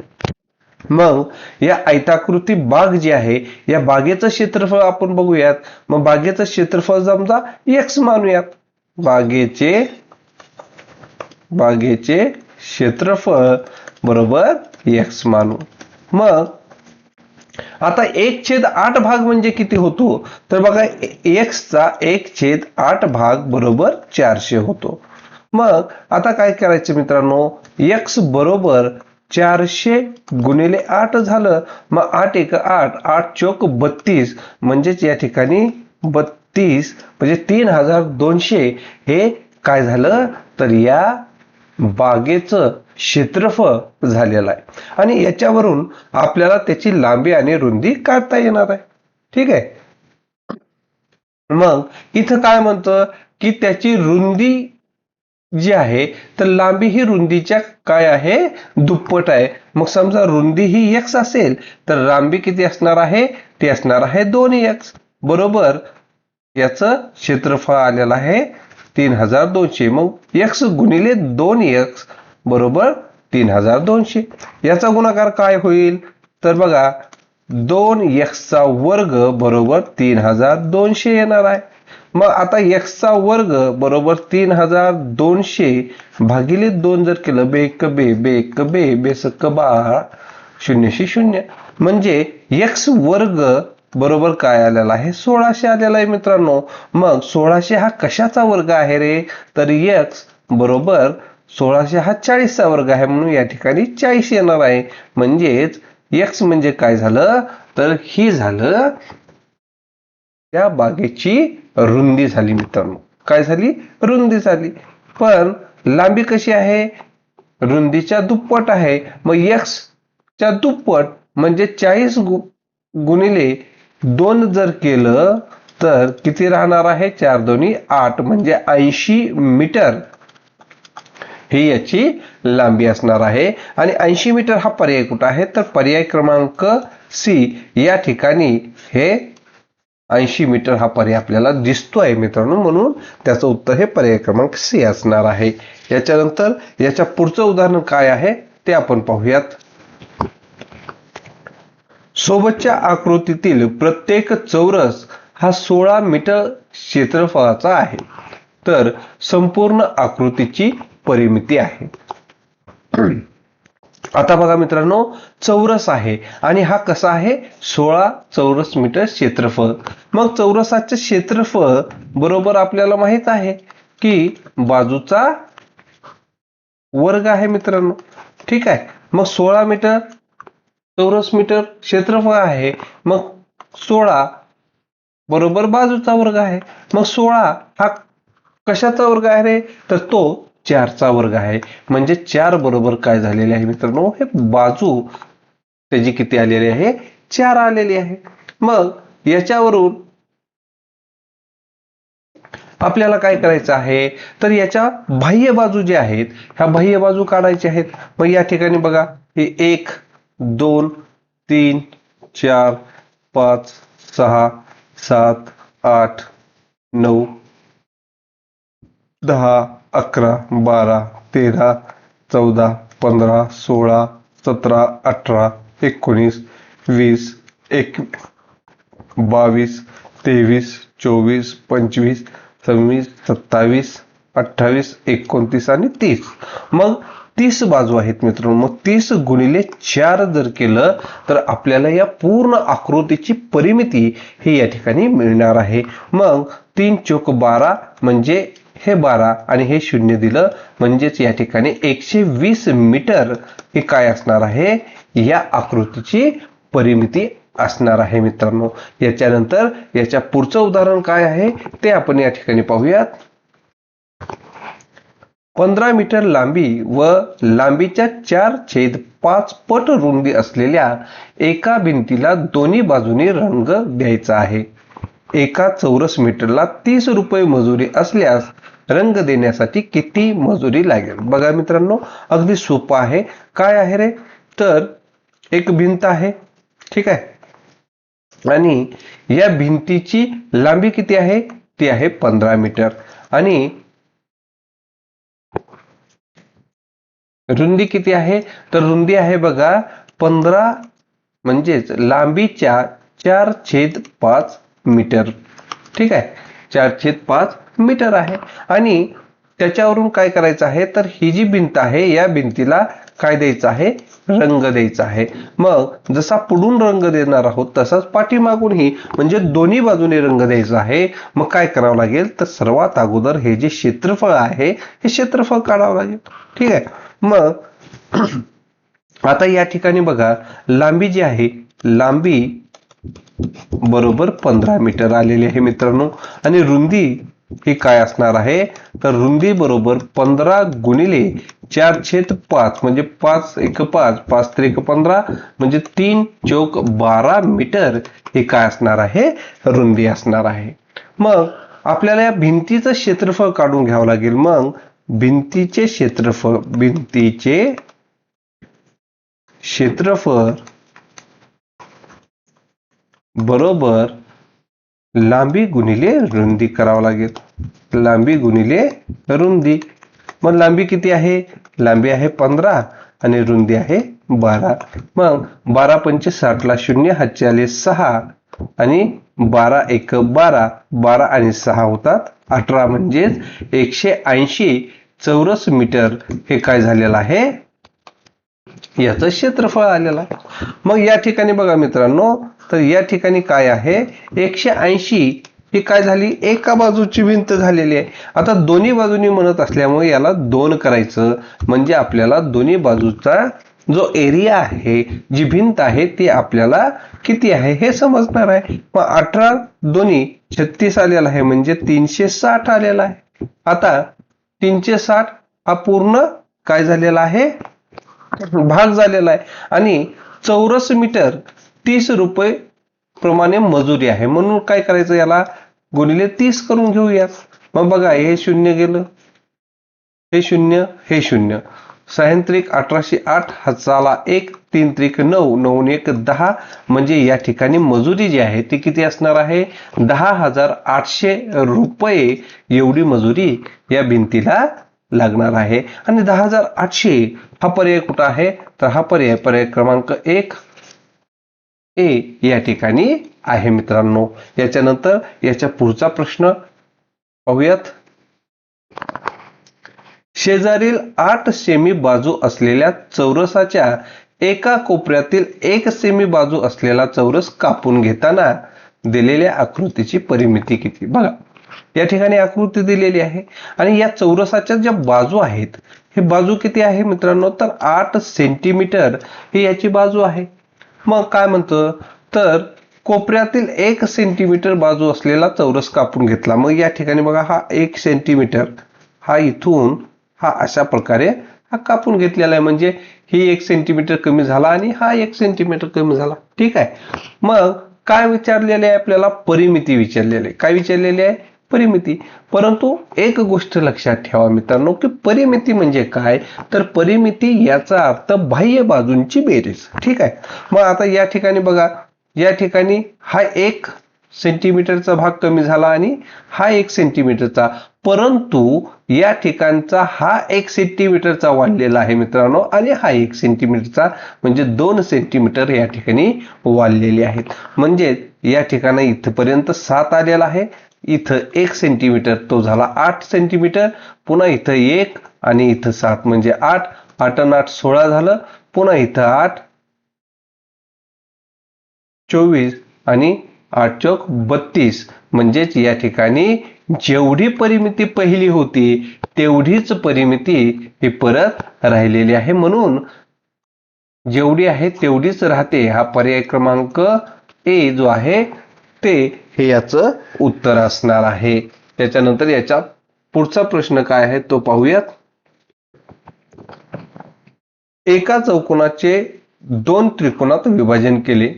मग या आयताकृती बाग जी आहे, या बागेचं क्षेत्रफळ आपण बघूयात. मग बागेचं क्षेत्रफळ समजा x मानूयात. बागेचे क्षेत्रफळ बरोबर x मानू. मग आता 1/8 भाग म्हणजे किती होतो? तर बघा, x चा 1/8 भाग बरोबर 400 होतो. मग आता काय करायचं मित्रांनो? x बरोबर 400 गुणिले 8 झालं. मग 8 1 8, 8 चोक 32, म्हणजेच या ठिकाणी 32 म्हणजे 3200 हे काय झालं? तर या बागेचं क्षेत्रफळ झालेलं आहे. आणि याच्यावरून आपल्याला त्याची लांबी आणि रुंदी काढता येणार आहे. ठीक आहे. मग इथं काय म्हणतं की त्याची रुंदी जी आहे तर लांबी ही रुंदीच्या काय आहे? दुप्पट आहे. मग समजा रुंदी ही x असेल तर लांबी किती असणार आहे? ती असणार आहे 2x. बरोबर याचं क्षेत्रफळ आलेलं आहे 3200. मग x गुणिले 2x बरोबर 3200. याचा गुणाकार काय होईल? तर बघा, 2x चा वर्ग बरोबर 3200 येणार आहे. मग आता x चा वर्ग बरोबर 3200 भागिले 2 जर केलं, बेक बे बेक बे बेसक बा 0 0, म्हणजे x वर्ग बरोबर काय आलेला आहे? 1600 आलेला आहे मित्रांनो. मग 1600 हा कशाचा वर्ग आहे रे? तर x बरोबर 1600 हा 40 चा वर्ग आहे, म्हणून या ठिकाणी 40 येणार आहे. म्हणजेच x म्हणजे काय झालं? तर ही झालं त्या बागेची रुंदी झाली मित्रांनो. काय झाली? रुंदी झाली. पण लांबी कशी आहे? रुंदीच्या दुप्पट आहे. मग x च्या दुप्पट म्हणजे 40 गुणिले 2 जर केलं तर किती राहणार आहे? 4 2 8 म्हणजे 80 मीटर ही याची लांबी असणार आहे. आणि 80 मीटर हा पर्याय कुठं आहे? तर पर्याय क्रमांक C या ठिकाणी हे 80 मीटर हा पर्याय आपल्याला दिसतोय मित्रांनो, म्हणून त्याचं उत्तर हे पर्याय क्रमांक C असणार आहे. याच्यानंतर याच्या पुढचं उदाहरण काय आहे ते आपण पाहूयात. सोबतच्या आकृतीतील प्रत्येक चौरस हा 16 मीटर क्षेत्रफळाचा आहे. तर संपूर्ण आकृतीची परिमिती आहे. आता बघा मित्रांनो, चौरस आहे आणि हा कसा आहे? 16 चौरस मीटर क्षेत्रफळ. मग चौरसाचे क्षेत्रफळ बरोबर आपल्याला माहित आहे की बाजूचा वर्ग आहे मित्रांनो. ठीक आहे. मग 16 मीटर चौरस मीटर क्षेत्रफळ आहे. मग 16 बरोबर बाजूचा वर्ग आहे. मग 16 हा कशाचा वर्ग आहे रे? तर तो 4 चा वर्ग आहे. म्हणजे 4 बरोबर काय झालेले आहे मित्रांनो? हे बाजू त्याची किती आलेली आहे? 4 आलेली आहे. मग याच्यावरून आपल्याला काय करायचं आहे? तर याच्या बाह्य बाजू जे आहेत, ह्या बाह्य बाजू काढायच्या आहेत. मग या ठिकाणी बघा, हे 1 2 3 4 5 6 7 8 9 10 11 12 13 14 15 16 17 18 19 20 21 22 23 24 25 26 27 28 29 आणि 30. मग 30 बाजू आहेत मित्रांनो. मग 30 गुणिले 4 जर केलं तर आपल्याला या पूर्ण आकृतीची परिमिती ही या ठिकाणी मिळणार आहे. मग 3 चोक 12 म्हणजे हे 12 आणि हे 0 दिलं, म्हणजेच या ठिकाणी 120 मीटर ही काय असणार आहे? या आकृतीची परिमिती असणार आहे मित्रांनो. याच्यानंतर याच्या पुढचं उदाहरण काय आहे ते आपण या ठिकाणी पाहूयात. 15 मीटर लांबी व लांबीच्या 4/5 पट रुंदी असलेल्या एका भिंतीला दोन्ही बाजूनी रंग द्यायचा आहे. एका चौरस मीटरला 30 रुपये मजुरी असल्यास रंग देण्यासाठी किती मजुरी लागेल? बघा मित्रांनो, अगदी सोपं आहे. काय आहे रे? तर एक भिंत आहे, ठीक आहे, आणि या भिंतीची लांबी किती आहे? ती आहे 15 मीटर आणि रुंदी किती आहे? तर रुंदी आहे बघा 15, म्हणजेच लांबीच्या 4/5 मीटर, ठीक आहे, 4/5 मीटर आहे. आणि त्याच्यावरून काय करायचं आहे? तर ही जी भिंत आहे या भिंतीला काय द्यायचं आहे? रंग द्यायचा आहे. मग जसा पुढून रंग देणार आहोत तसाच पाठीमागूनही, म्हणजे दोन्ही बाजूने रंग द्यायचा आहे. मग काय करावं लागेल? तर सर्वात अगोदर हे जे क्षेत्रफळ आहे हे क्षेत्रफळ काढावं लागेल, ठीक आहे. मग आता या ठिकाणी बघा, लांबी जी आहे, लांबी बरोबर 15 मीटर आलेली आहे मित्रांनो. आणि रुंदी ही काय असणार आहे? तर रुंदी बरोबर 15 गुणिले 4/5, म्हणजे 5 × 5, 5 × 1 15, म्हणजे 3 चौक 12 मीटर हे काय असणार आहे? रुंदी असणार आहे. मग आपल्याला या भिंतीचं क्षेत्रफळ काढून घ्यावं लागेल. मग भिंतीचे क्षेत्रफळ बरोबर लांबी गुणिले रुंदी करावं लागेल. लांबी गुणिले रुंदी. मग लांबी किती आहे? लांबी आहे 15 आणि रुंदी आहे 12. मग 12 पंचे 60 ला 0, हातचे आले 6 आणि 12 × 1 12, 12 आणि 6 होतात 18, म्हणजेच 180 चौरस मीटर हे काय झालेलं आहे? याचं क्षेत्रफळ आलेलं आहे. मग या ठिकाणी बघा मित्रांनो, तर या ठिकाणी काय आहे? 180 ही काय झाली? एका बाजूची भिंत झालेली आहे. आता दोन्ही बाजूनी म्हणत असल्यामुळे याला 2 करायचं, म्हणजे आपल्याला दोन्ही बाजूचा जो एरिया आहे, जी भिंत आहे, ती आपल्याला किती आहे हे समजणार आहे. मग 18 दोन्ही 36 आलेला आहे, म्हणजे 360 आलेला आहे. आता 360 हा पूर्ण काय झालेला आहे? भाग झालेला आहे. आणि चौरस मीटर 30 रुपये प्रमाणे मजुरी आहे, म्हणून काय करायचं? याला गुणिले 30 करून घेऊयात. मग बघा, हे 0 गेलं, हे 0, हे 0, 6 × 1808, हाताला 1, 3 × 9, 9 × 1 10, म्हणजे या ठिकाणी मजुरी जी आहे ती किती असणार आहे? 10,800 रुपये एवढी मजुरी या भिंतीला लागणार आहे. आणि 10,800 हा पर्याय कुठं आहे? तर हा पर्याय क्रमांक 1 ए या ठिकाणी आहे मित्रांनो. याच्यानंतर याच्या पुढचा प्रश्न पाहूयात. शेजारील 8 सेमी बाजू असलेल्या चौरसाच्या एका कोपऱ्यातील 1 सेमी बाजू असलेला चौरस कापून घेताना दिलेल्या आकृतीची परिमिती किती? बघा, या ठिकाणी आकृती दिलेली आहे आणि या चौरसाच्या ज्या बाजू आहेत, हे बाजू किती आहे मित्रांनो? तर 8 सेंटीमीटर ही याची बाजू आहे. मग काय म्हणतो? तर कोपऱ्यातील 1 सेंटीमीटर बाजू असलेला चौरस कापून घेतला. मग या ठिकाणी बघा, हा 1 सेंटीमीटर हा इथून हा अशा प्रकारे हा कापून घेतलेला आहे, म्हणजे ही 1 सेंटीमीटर कमी झाला आणि हा 1 सेंटीमीटर कमी झाला, ठीक आहे. मग काय विचारलेले आहे? आपल्याला परिमिती विचारलेली आहे. काय विचारलेली आहे? परिमिती. परंतु एक गोष्ट लक्षात ठेवा मित्रांनो, की परिमिती म्हणजे काय? तर परिमिती याचा अर्थ बाह्य बाजूंची बेरीज, ठीक आहे. मग आता या ठिकाणी बघा, या ठिकाणी हा 1 सेंटीमीटरचा भाग कमी झाला आणि हा 1 सेंटीमीटरचा, परंतु या ठिकाणचा हा 1 सेंटीमीटरचा वाढलेला आहे मित्रांनो आणि हा 1 सेंटीमीटरचा, म्हणजे 2 सेंटीमीटर या ठिकाणी वाढलेले आहेत. म्हणजे या ठिकाणी इथपर्यंत 7 आलेला आहे, इथं 1 सेंटीमीटर, तो झाला 8 सेंटीमीटर, पुन्हा इथं 1 आणि इथं 7, म्हणजे 8, 8 आणि 8 16 झालं, पुन्हा इथं 8 24 आणि 8 चौक 32, म्हणजेच या ठिकाणी जेवढी परिमिती पहिली होती तेवढीच परिमिती ही परत राहिलेली आहे. म्हणून जेवढी आहे तेवढीच राहते. हा पर्याय क्रमांक ए जो आहे ते हे याचं उत्तर असणार आहे. त्याच्यानंतर याचा पुढचा प्रश्न काय आहे तो पाहूयात. एका चौकोनाचे 2 त्रिकोणात विभाजन केले.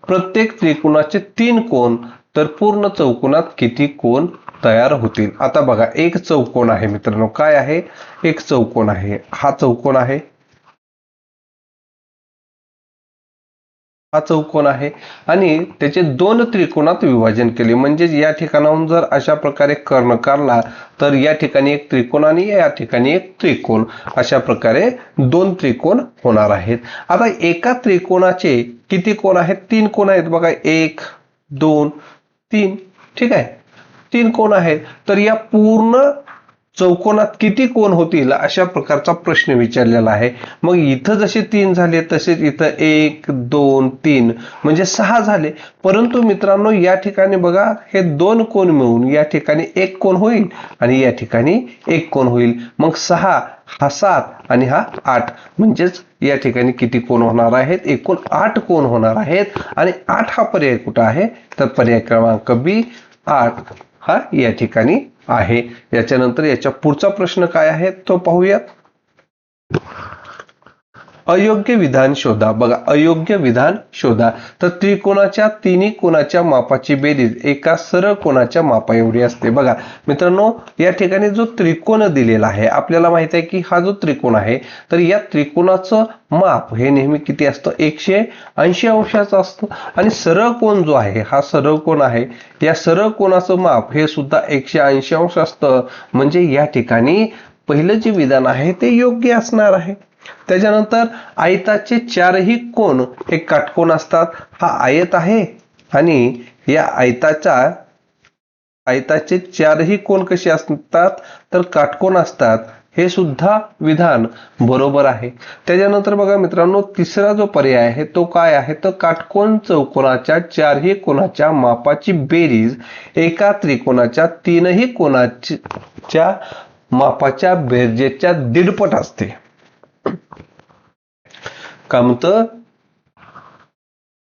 प्रत्येक त्रिकोणाचे 3 कोन तर पूर्ण चौकोनात किती कोन तयार होतील? आता बघा, एक चौकोन आहे मित्रांनो. काय आहे? एक चौकोन आहे. हा चौकोन आहे, हा चौकोन आहे आणि त्याचे दोन त्रिकोणात विभाजन केले. म्हणजे या ठिकाणाहून जर अशा प्रकारे कर्ण काढला तर या ठिकाणी एक त्रिकोण आणि या ठिकाणी एक त्रिकोण, अशा प्रकारे दोन त्रिकोण होणार आहेत. आता एका त्रिकोणाचे किती कोण आहेत? तीन कोण आहेत बघा. 1 2 3. ठीक आहे, तीन कोण आहेत. तर या पूर्ण चौकोनात किती कोण होतील अशा प्रकारचा प्रश्न विचारलेला आहे. मग इथं जसे 3 झाले तसेच इथं 1 2 3 म्हणजे 6 झाले. परंतु मित्रांनो या ठिकाणी बघा, हे दोन कोण मिळून या ठिकाणी एक कोण होईल आणि या ठिकाणी एक कोण होईल. मग 6 हा 7 आणि हा 8, म्हणजेच या ठिकाणी किती कोण होणार आहेत? एकूण 8 कोण होणार आहेत. आणि 8 हा पर्याय कुठं आहे? तर पर्याय क्रमांक बी 8 हा या ठिकाणी आहे. याच्यानंतर याच्या पुढचा प्रश्न काय आहे तो पाहूयात. अयोग्य विधान शोधा. बघा, अयोग्य विधान शोधा. तर त्रिकोणाच्या तिन्ही कोणाच्या मापाची बेरीज एका सरळ कोणाच्या मापा एवढी असते. बघा मित्रांनो, या ठिकाणी जो त्रिकोण दिलेला आहे, आपल्याला माहित आहे की हा जो त्रिकोण आहे, तर या त्रिकोणाचं माप हे नेहमी किती असतं? 180 अंशाचं असतं. आणि सरळ कोण जो आहे, हा सरळ कोण आहे, या सरळ कोणाचं माप हे सुद्धा 180 अंश असतं. म्हणजे या ठिकाणी पहिलं जे विधान आहे ते योग्य असणार आहे. त्याच्यानंतर आयताचे चारही कोण हे काटकोन असतात. हा आयत आहे आणि या आयताचे चारही कोण कसे असतात? तर काटकोन असतात. हे सुद्धा विधान बरोबर आहे. त्याच्यानंतर बघा मित्रांनो, तिसरा जो पर्याय आहे तो काय आहे? तर काटकोन चौकोनाच्या चारही कोणाच्या मापाची बेरीज एका त्रिकोणाच्या तीनही कोणाच्या मापाच्या बेरजेच्या दीडपट असते. काय म्हणतं?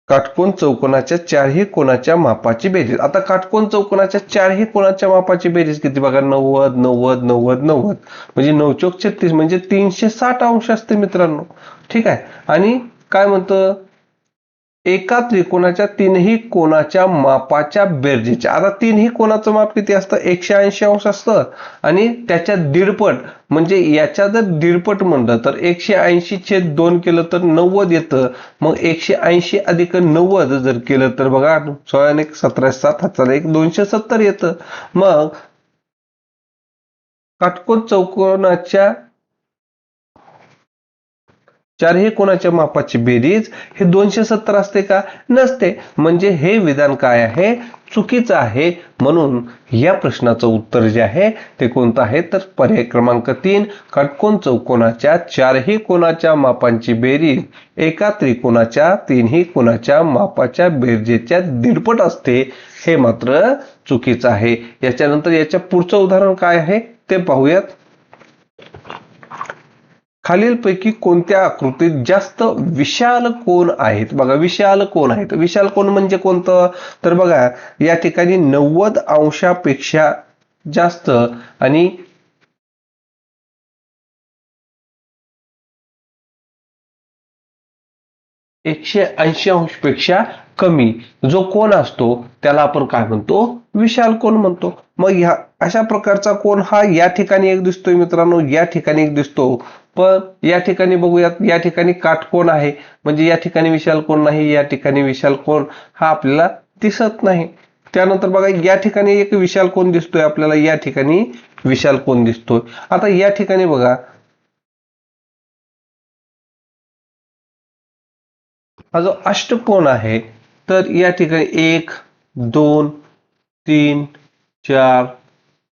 काटकोन चौकोनाच्या चारही कोणाच्या मापाची बेरीज. आता काटकोन चौकोनाच्या चारही कोणाच्या मापाची बेरीज किती? बघा, 90 90 90 90, म्हणजे 9 चौक 36, म्हणजे 360 अंश असते मित्रांनो. ठीक आहे. आणि काय म्हणतं? एका त्रिकोणाच्या तीनही कोणाच्या मापाच्या बेरजेच्या. आता तीनही कोणाचं माप किती असतं? 180 अंश असतं आणि त्याच्या दीडपट, म्हणजे याच्या जर दीडपट म्हणलं तर 180/2 केलं तर 90 येतं. मग 180 अधिक 90 जर केलं तर बघा, 16 1 17 7 हाताला 1 270 येतं. मग काटकोन चौकोनाच्या चारही कोणाच्या मापाची बेरीज हे 270 असते का? नसते. म्हणजे हे विधान काय आहे? चुकीचं आहे. म्हणून या प्रश्नाचं उत्तर जे आहे ते कोणतं आहे? तर पर्याय क्रमांक 3, काटकोन चौकोनाच्या चारही कोणाच्या मापांची बेरीज एका त्रिकोणाच्या तीनही कोणाच्या मापाच्या बेरजेच्या दीडपट असते. हे मात्र चुकीचं आहे. याच्यानंतर याच्या पुढचं उदाहरण काय आहे ते पाहूयात. खालीलपैकी कोणत्या आकृतीत जास्त विशाल कोन आहेत? बघा, विशाल कोन आहेत. विशाल कोन म्हणजे कोणतं? तर बघा, या ठिकाणी 90 अंशापेक्षा जास्त आणि 180 अंशपेक्षा कमी जो कोन असतो त्याला आपण काय म्हणतो? विशाल कोन म्हणतो. मग ह्या अशा प्रकारचा कोन हा या ठिकाणी एक दिसतोय मित्रांनो, या ठिकाणी एक दिसतो. पण या ठिकाणी बघूयात, या ठिकाणी काटकोन आहे, म्हणजे या ठिकाणी विशाल कोन नाही, या ठिकाणी विशाल कोन हा आपल्याला दिसत नाही. त्यानंतर बघा, या ठिकाणी एक विशाल कोन दिसतोय आपल्याला, या ठिकाणी विशाल कोन दिसतोय. आता या ठिकाणी बघा, हा जो अष्टकोन आहे, तर या ठिकाणी 1 2 3 4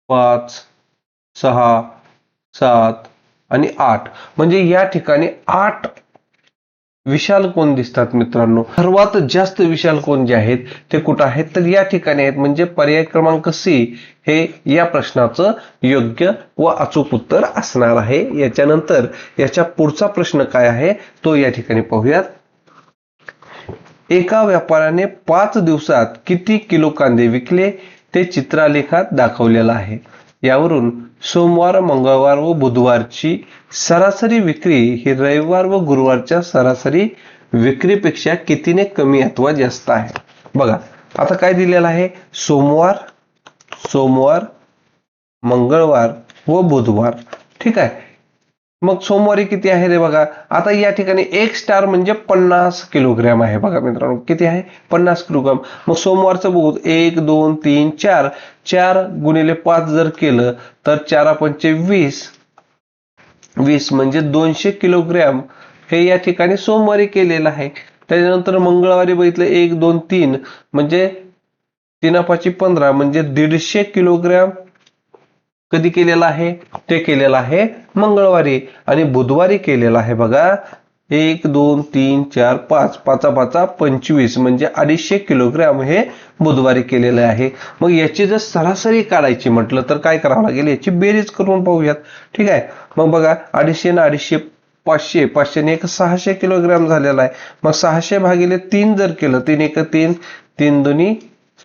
5 6 7 आणि 8, म्हणजे या ठिकाणी 8 विशाल कोन दिसतात मित्रांनो. सर्वात जास्त विशाल कोन जे आहेत ते कुठं आहेत? तर या ठिकाणी आहेत. म्हणजे पर्याय क्रमांक सी हे या प्रश्नाचं योग्य व अचूक उत्तर असणार आहे. याच्यानंतर याच्या पुढचा प्रश्न काय आहे तो या ठिकाणी पाहूयात. एका व्यापाऱ्याने 5 दिवसात किती किलो कांदे विकले ते चित्रालेखात दाखवलेलं आहे. यावरून सोमवार, मंगळवार व बुधवारची सरासरी विक्री ही रविवार व गुरुवारच्या सरासरी विक्रीपेक्षा कितीने कमी अथवा जास्त आहे? बघा, आता काय दिलेलं आहे, सोमवार, सोमवार, मंगळवार व बुधवार. ठीक आहे. मग सोमवारी किती आहे रे बघा. आता या ठिकाणी एक स्टार म्हणजे 50 किलोग्रॅम आहे बघा मित्रांनो. किती आहे, 50 किलोग्रॅम. मग सोमवारचं बघू, 1 2 3 4, 4 गुणिले 5 जर केलं तर 4 पंचे 20, 20 म्हणजे 200 किलोग्रॅम हे या ठिकाणी सोमवारी केलेलं आहे. त्याच्यानंतर मंगळवारी बघितलं 1 2 3 म्हणजे 3 पाची 15 म्हणजे 150 किलोग्रॅम कधी केलेला आहे, ते केलेलं आहे मंगळवारी. आणि बुधवारी केलेला आहे बघा 1 2 3 4 5, 5 5 25 म्हणजे 250 किलोग्रॅम हे बुधवारी केलेलं आहे. मग याची जर सरासरी काढायची म्हटलं तर काय करावं लागेल, याची बेरीज करून पाहूयात. ठीक आहे. मग बघा 250 ना 250 500, 500 ने 600 किलोग्रॅम झालेला आहे. मग 600 भागिले 3 जर केलं, 3 1 3, 3 2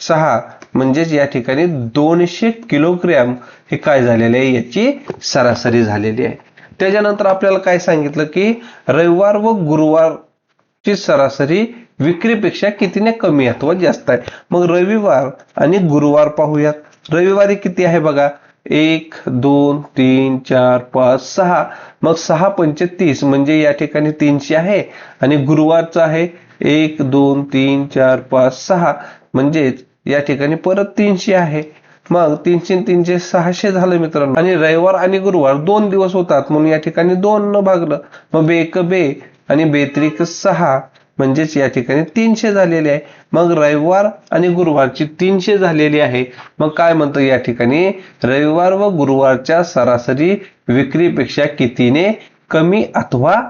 6 म्हणजेच या ठिकाणी 200 किलोग्रॅम हे काय झालेले आहे, याची सरासरी झालेली आहे. त्याच्यानंतर आपल्याला काय सांगितलं की रविवार व गुरुवारची सरासरी विक्रीपेक्षा कितीने कमी अथवा जास्त आहे. मग रविवार आणि गुरुवार पाहूयात. रविवारी किती आहे बघा, 1 2 3 4 5 6, मग 6 पंचे 30 म्हणजे या ठिकाणी 300 आहे. आणि गुरुवारचं आहे 1 2 3 4 5 6 म्हणजेच या ठिकाणी परत 300 आहे. मग 300 300 600 झालं मित्रांनो. आणि रविवार आणि गुरुवार 2 दिवस होतात म्हणून या ठिकाणी 2 न भागलं, मग बेक बे आणि बेत्रिक 6 म्हणजेच या ठिकाणी 300 झालेले आहे. मग रविवार आणि गुरुवारची 300 झालेली आहे. मग काय म्हणतो या ठिकाणी, रविवार व गुरुवारच्या सरासरी विक्रीपेक्षा कितीने कमी अथवा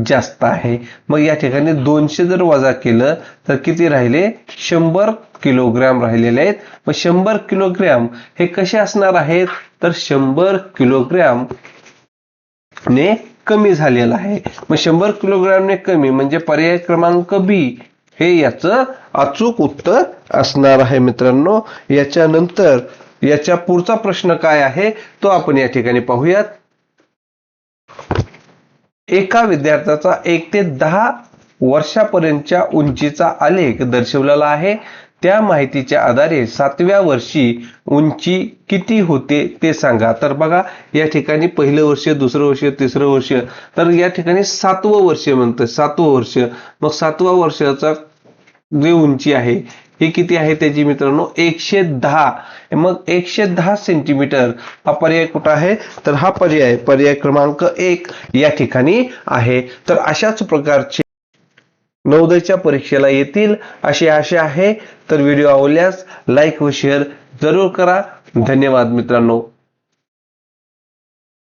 जास्त आहे. मग या ठिकाणी 200 जर वजा केलं तर किती राहिले, 100 किलोग्रॅम राहिलेले आहेत. मग 100 किलोग्रॅम हे कसे असणार आहेत, तर 100 किलोग्रॅम ने कमी झालेला आहे. मग 100 किलोग्रॅम ने कमी म्हणजे पर्याय क्रमांक बी हे याचं अचूक उत्तर असणार आहे मित्रांनो. याच्यानंतर याच्या पुढचा प्रश्न काय आहे तो आपण या ठिकाणी पाहूयात. एका विद्यार्थ्याचा 1 ते 10 वर्षापर्यंतच्या उंचीचा आलेख दर्शवलेला आहे. त्या माहितीच्या आधारे 7व्या वर्षी उंची किती होते ते सांगा. तर बघा या ठिकाणी पहिलं वर्ष, दुसरं वर्ष, तिसरं वर्ष, तर या ठिकाणी 7वं वर्ष म्हणतं, 7वं वर्ष. मग 7व्या वर्षाचा जी उंची आहे ही किती आहे त्याची मित्रांनो, 110. मग 110 सेंटीमीटर हा पर्याय कुठं आहे, तर हा पर्याय क्रमांक 1 या ठिकाणी आहे. तर अशाच प्रकारचे नवोदयच्या परीक्षेला येतील अशी आशा आहे. तर व्हिडिओ आवडल्यास लाईक व शेअर जरूर करा. धन्यवाद मित्रांनो.